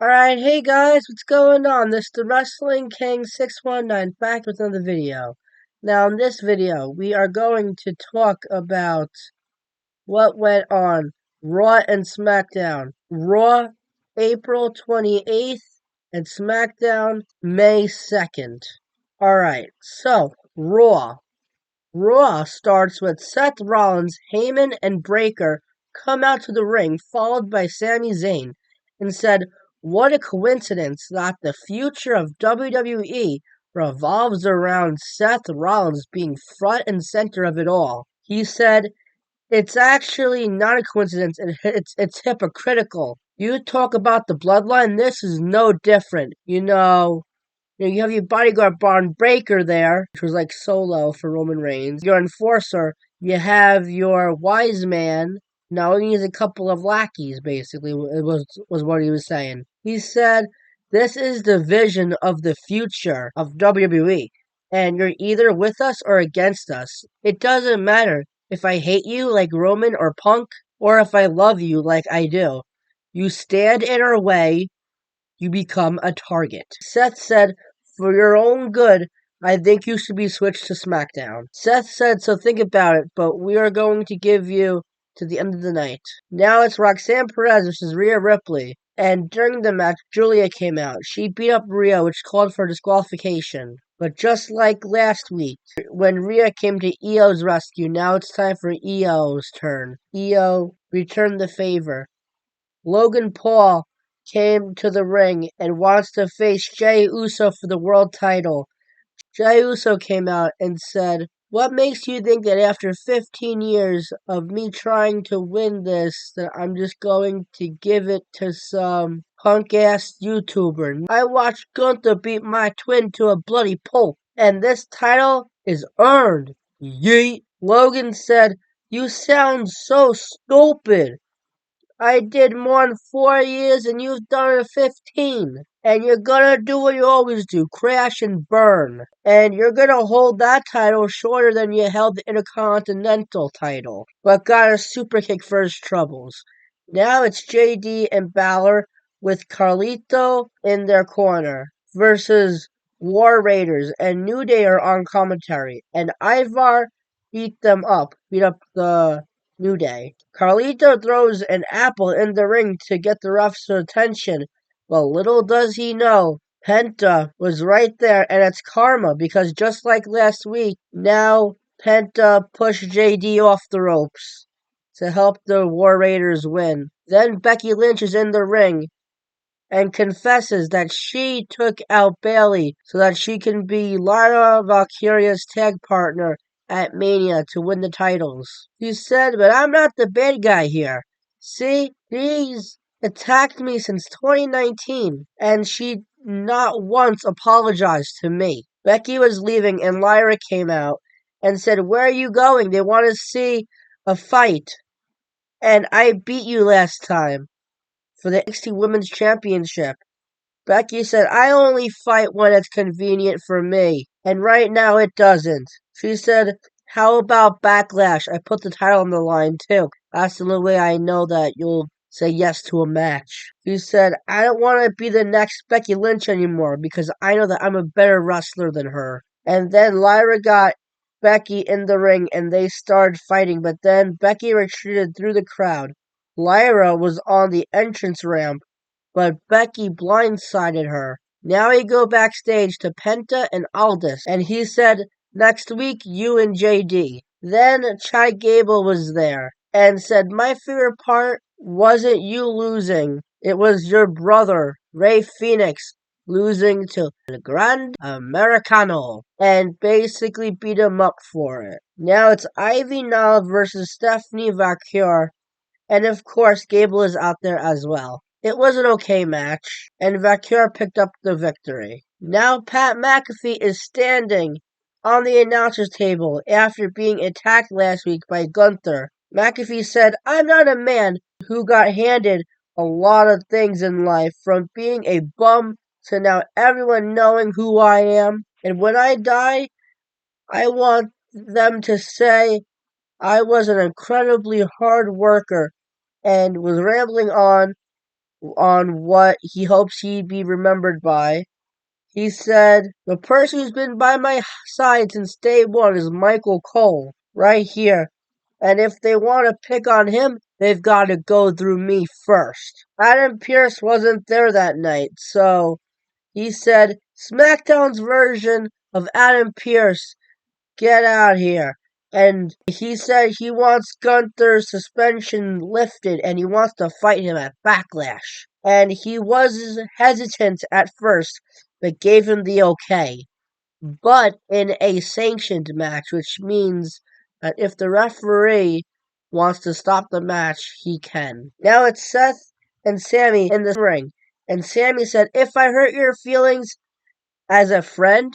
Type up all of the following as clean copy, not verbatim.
Alright, hey guys, what's going on? This is the Wrestling King 619 back with another video. Now, in this video, we are going to talk about what went on Raw and SmackDown. Raw, April 28th, and SmackDown, May 2nd. Alright, so, Raw. Raw starts with Seth Rollins, Heyman, and Breaker come out to the ring, followed by Sami Zayn, and said, "What a coincidence that the future of WWE revolves around Seth Rollins being front and center of it all." He said, "It's actually not a coincidence, and it's hypocritical. You talk about the bloodline, this is no different. You have your bodyguard Braun Breaker there, which was like Solo for Roman Reigns. Your enforcer, you have your wise man. No, he needs a couple of lackeys, basically, it was what he was saying. He said, "This is the vision of the future of WWE, and you're either with us or against us. It doesn't matter if I hate you like Roman or Punk, or if I love you like I do. You stand in our way, you become a target." Seth said, "For your own good, I think you should be switched to SmackDown." Seth said, "So think about it, but we are going to give you to the end of the night." Now it's Roxanne Perez versus Rhea Ripley. And during the match, Julia came out. She beat up Rhea, which called for disqualification. But just like last week, when Rhea came to Io's rescue, now it's time for Io's turn. Io returned the favor. Logan Paul came to the ring and wants to face Jey Uso for the world title. Jey Uso came out and said, "What makes you think that after 15 years of me trying to win this, that I'm just going to give it to some punk-ass YouTuber? I watched Gunther beat my twin to a bloody pulp, and this title is earned. Yeet." Logan said, "You sound so stupid. I did more in 4 years and you've done it in 15. And you're gonna do what you always do, crash and burn. And you're gonna hold that title shorter than you held the Intercontinental title, but got a super kick for his troubles." Now it's JD and Balor with Carlito in their corner versus War Raiders, and New Day are on commentary. And Ivar beat up the New Day. Carlito throws an apple in the ring to get the ref's attention, but little does he know, Penta was right there, and it's karma, because just like last week, now Penta pushed JD off the ropes to help the War Raiders win. Then Becky Lynch is in the ring and confesses that she took out Bayley so that she can be Lyra Valkyria's tag partner at Mania to win the titles. She said, "But I'm not the bad guy here. See, he's attacked me since 2019, and she not once apologized to me." Becky was leaving, and Lyra came out and said, "Where are you going? They want to see a fight. And I beat you last time for the NXT Women's Championship." Becky said, "I only fight when it's convenient for me, and right now it doesn't." She said, "How about Backlash? I put the title on the line too. That's the only way I know that you'll say yes to a match." She said, "I don't want to be the next Becky Lynch anymore because I know that I'm a better wrestler than her." And then Lyra got Becky in the ring and they started fighting, but then Becky retreated through the crowd. Lyra was on the entrance ramp, but Becky blindsided her. Now we go backstage to Penta and Aldis, and he said, "Next week, you and JD." Then Chad Gable was there and said, "My favorite part wasn't you losing. It was your brother, Ray Phoenix, losing to the Grand Americano," and basically beat him up for it. Now it's Ivy Nile versus Stephanie Vaquer, and of course Gable is out there as well. It was an okay match, and Vaquer picked up the victory. Now Pat McAfee is standing on the announcer's table after being attacked last week by Gunther. McAfee said, "I'm not a man who got handed a lot of things in life, from being a bum to now everyone knowing who I am. And when I die, I want them to say I was an incredibly hard worker," and was rambling on on what he hopes he'd be remembered by. He said, "The person who's been by my side since day one is Michael Cole, right here. And if they want to pick on him, they've got to go through me first." Adam Pearce wasn't there that night, so he said, "SmackDown's version of Adam Pearce, get out here." And he said he wants Gunther's suspension lifted and he wants to fight him at Backlash. And he was hesitant at first, but gave him the okay. But in a sanctioned match, which means that if the referee wants to stop the match, he can. Now it's Seth and Sammy in the ring. And Sammy said, "If I hurt your feelings as a friend,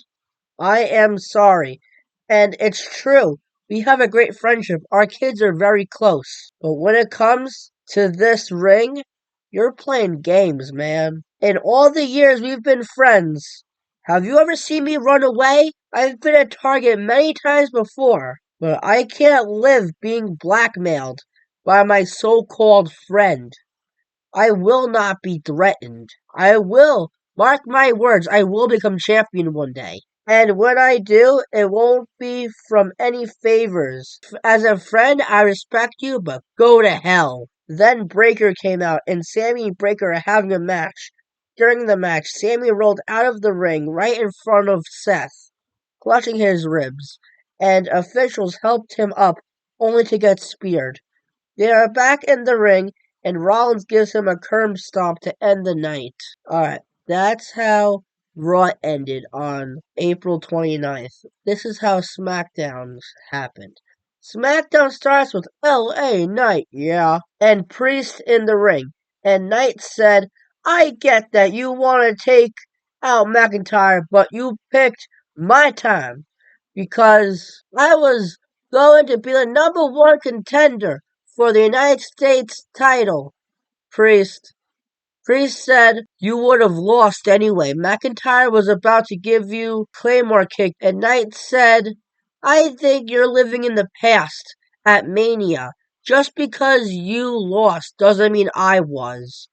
I am sorry." And it's true. We have a great friendship. Our kids are very close. But when it comes to this ring, you're playing games, man. In all the years we've been friends, have you ever seen me run away? I've been a target many times before, but I can't live being blackmailed by my so-called friend. I will not be threatened. I will. Mark my words, I will become champion one day. And when I do, it won't be from any favors. As a friend, I respect you, but go to hell. Then Breaker came out, and Sammy and Breaker are having a match. During the match, Sammy rolled out of the ring right in front of Seth, clutching his ribs, and officials helped him up, only to get speared. They are back in the ring, and Rollins gives him a curb stomp to end the night. Alright, that's how Raw ended on April 29th. This is how SmackDown happened. SmackDown starts with LA Knight, yeah, and Priest in the ring. And Knight said, "I get that you want to take out McIntyre, but you picked my time because I was going to be the number one contender for the United States title." Priest. Priest said, "You would have lost anyway. McIntyre was about to give you Claymore kick." And Knight said, "I think you're living in the past at Mania. Just because you lost doesn't mean I was."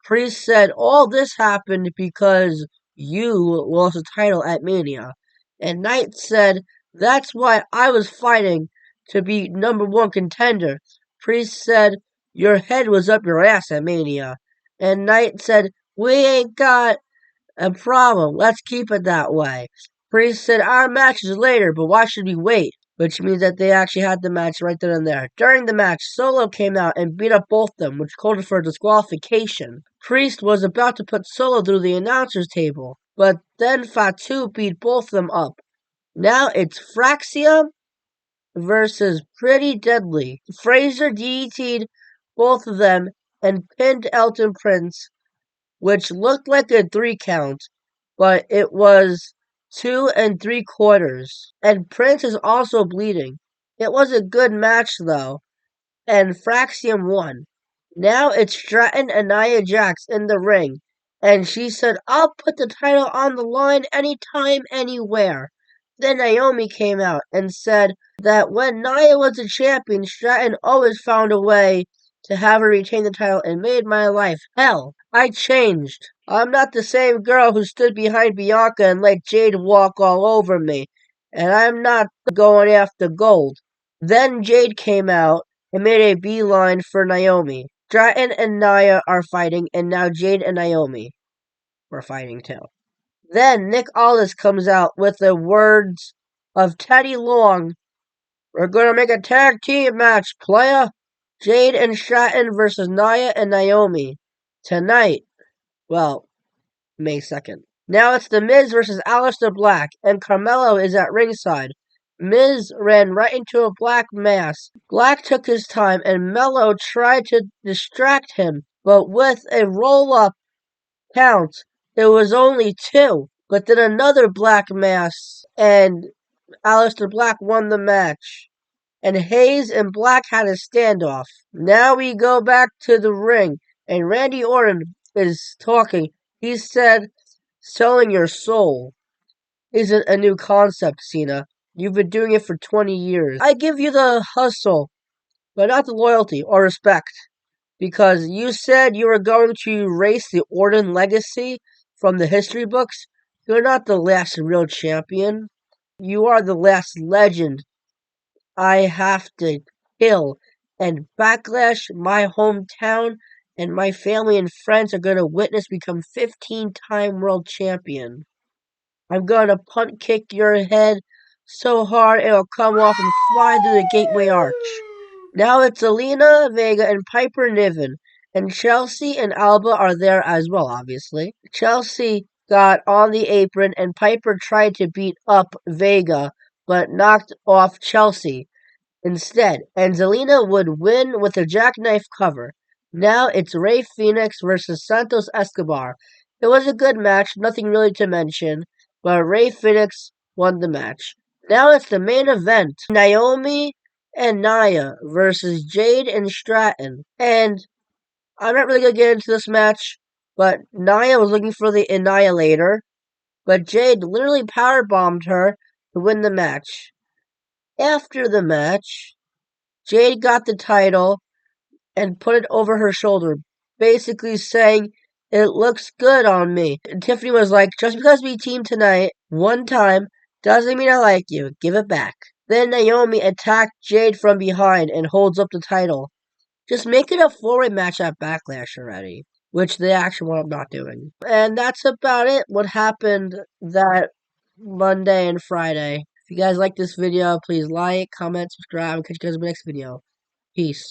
Priest said, "All this happened because you lost the title at Mania." And Knight said, "That's why I was fighting to be number one contender." Priest said, "Your head was up your ass at Mania." And Knight said, "We ain't got a problem. Let's keep it that way." Priest said, "Our match is later, but why should we wait?" Which means that they actually had the match right then and there. During the match, Solo came out and beat up both of them, which called for disqualification. Priest was about to put Solo through the announcer's table, but then Fatu beat both of them up. Now it's Fraxium versus Pretty Deadly. Fraser DDT'd both of them and pinned Elton Prince, which looked like a 3 count, but it was 2 3/4. And Prince is also bleeding. It was a good match though, and Fraxium won. Now it's Stratton and Nia Jax in the ring, and she said, "I'll put the title on the line anytime, anywhere." Then Naomi came out and said that when Nia was a champion, Stratton always found a way to have her retain the title and made my life hell. I changed. I'm not the same girl who stood behind Bianca and let Jade walk all over me, and I'm not going after gold. Then Jade came out and made a beeline for Naomi. Stratton and Nia are fighting, and now Jade and Naomi were fighting too. Then Nick Aldis comes out with the words of Teddy Long, "We're gonna make a tag team match, playa." Jade and Stratton versus Nia and Naomi. Tonight, well, May 2nd. Now it's The Miz versus Aleister Black, and Carmelo is at ringside. Miz ran right into a Black mass. Black took his time, and Mello tried to distract him, but with a roll-up count, it was only 2. But then another Black mass, and Aleister Black won the match. And Hayes and Black had a standoff. Now we go back to the ring, and Randy Orton is talking. He said, "Selling your soul isn't a new concept, Cena. You've been doing it for 20 years. I give you the hustle, but not the loyalty or respect, because you said you were going to erase the Orton legacy from the history books. You're not the last real champion. You are the last legend I have to kill. And Backlash, my hometown, and my family and friends are going to witness become 15-time world champion. I'm going to punt kick your head so hard it'll come off and fly through the gateway arch. Now it's Zelina Vega and Piper Niven. And Chelsea and Alba are there as well, obviously. Chelsea got on the apron and Piper tried to beat up Vega, but knocked off Chelsea instead, and Zelina would win with a jackknife cover. Now it's Rey Fenix versus Santos Escobar. It was a good match, nothing really to mention, but Rey Fenix won the match. Now it's the main event. Naomi and Nia versus Jade and Stratton. And I'm not really going to get into this match, but Nia was looking for the Annihilator, but Jade literally powerbombed her to win the match. After the match, Jade got the title and put it over her shoulder, basically saying, "It looks good on me." And Tiffany was like, "Just because we teamed tonight one time doesn't mean I like you. Give it back." Then Naomi attacked Jade from behind and holds up the title. Just make it a four-way match at Backlash already, which they actually wound up not doing. And that's about it, what happened that Monday and Friday. If you guys like this video, please like, comment, subscribe, and catch you guys in the next video. Peace.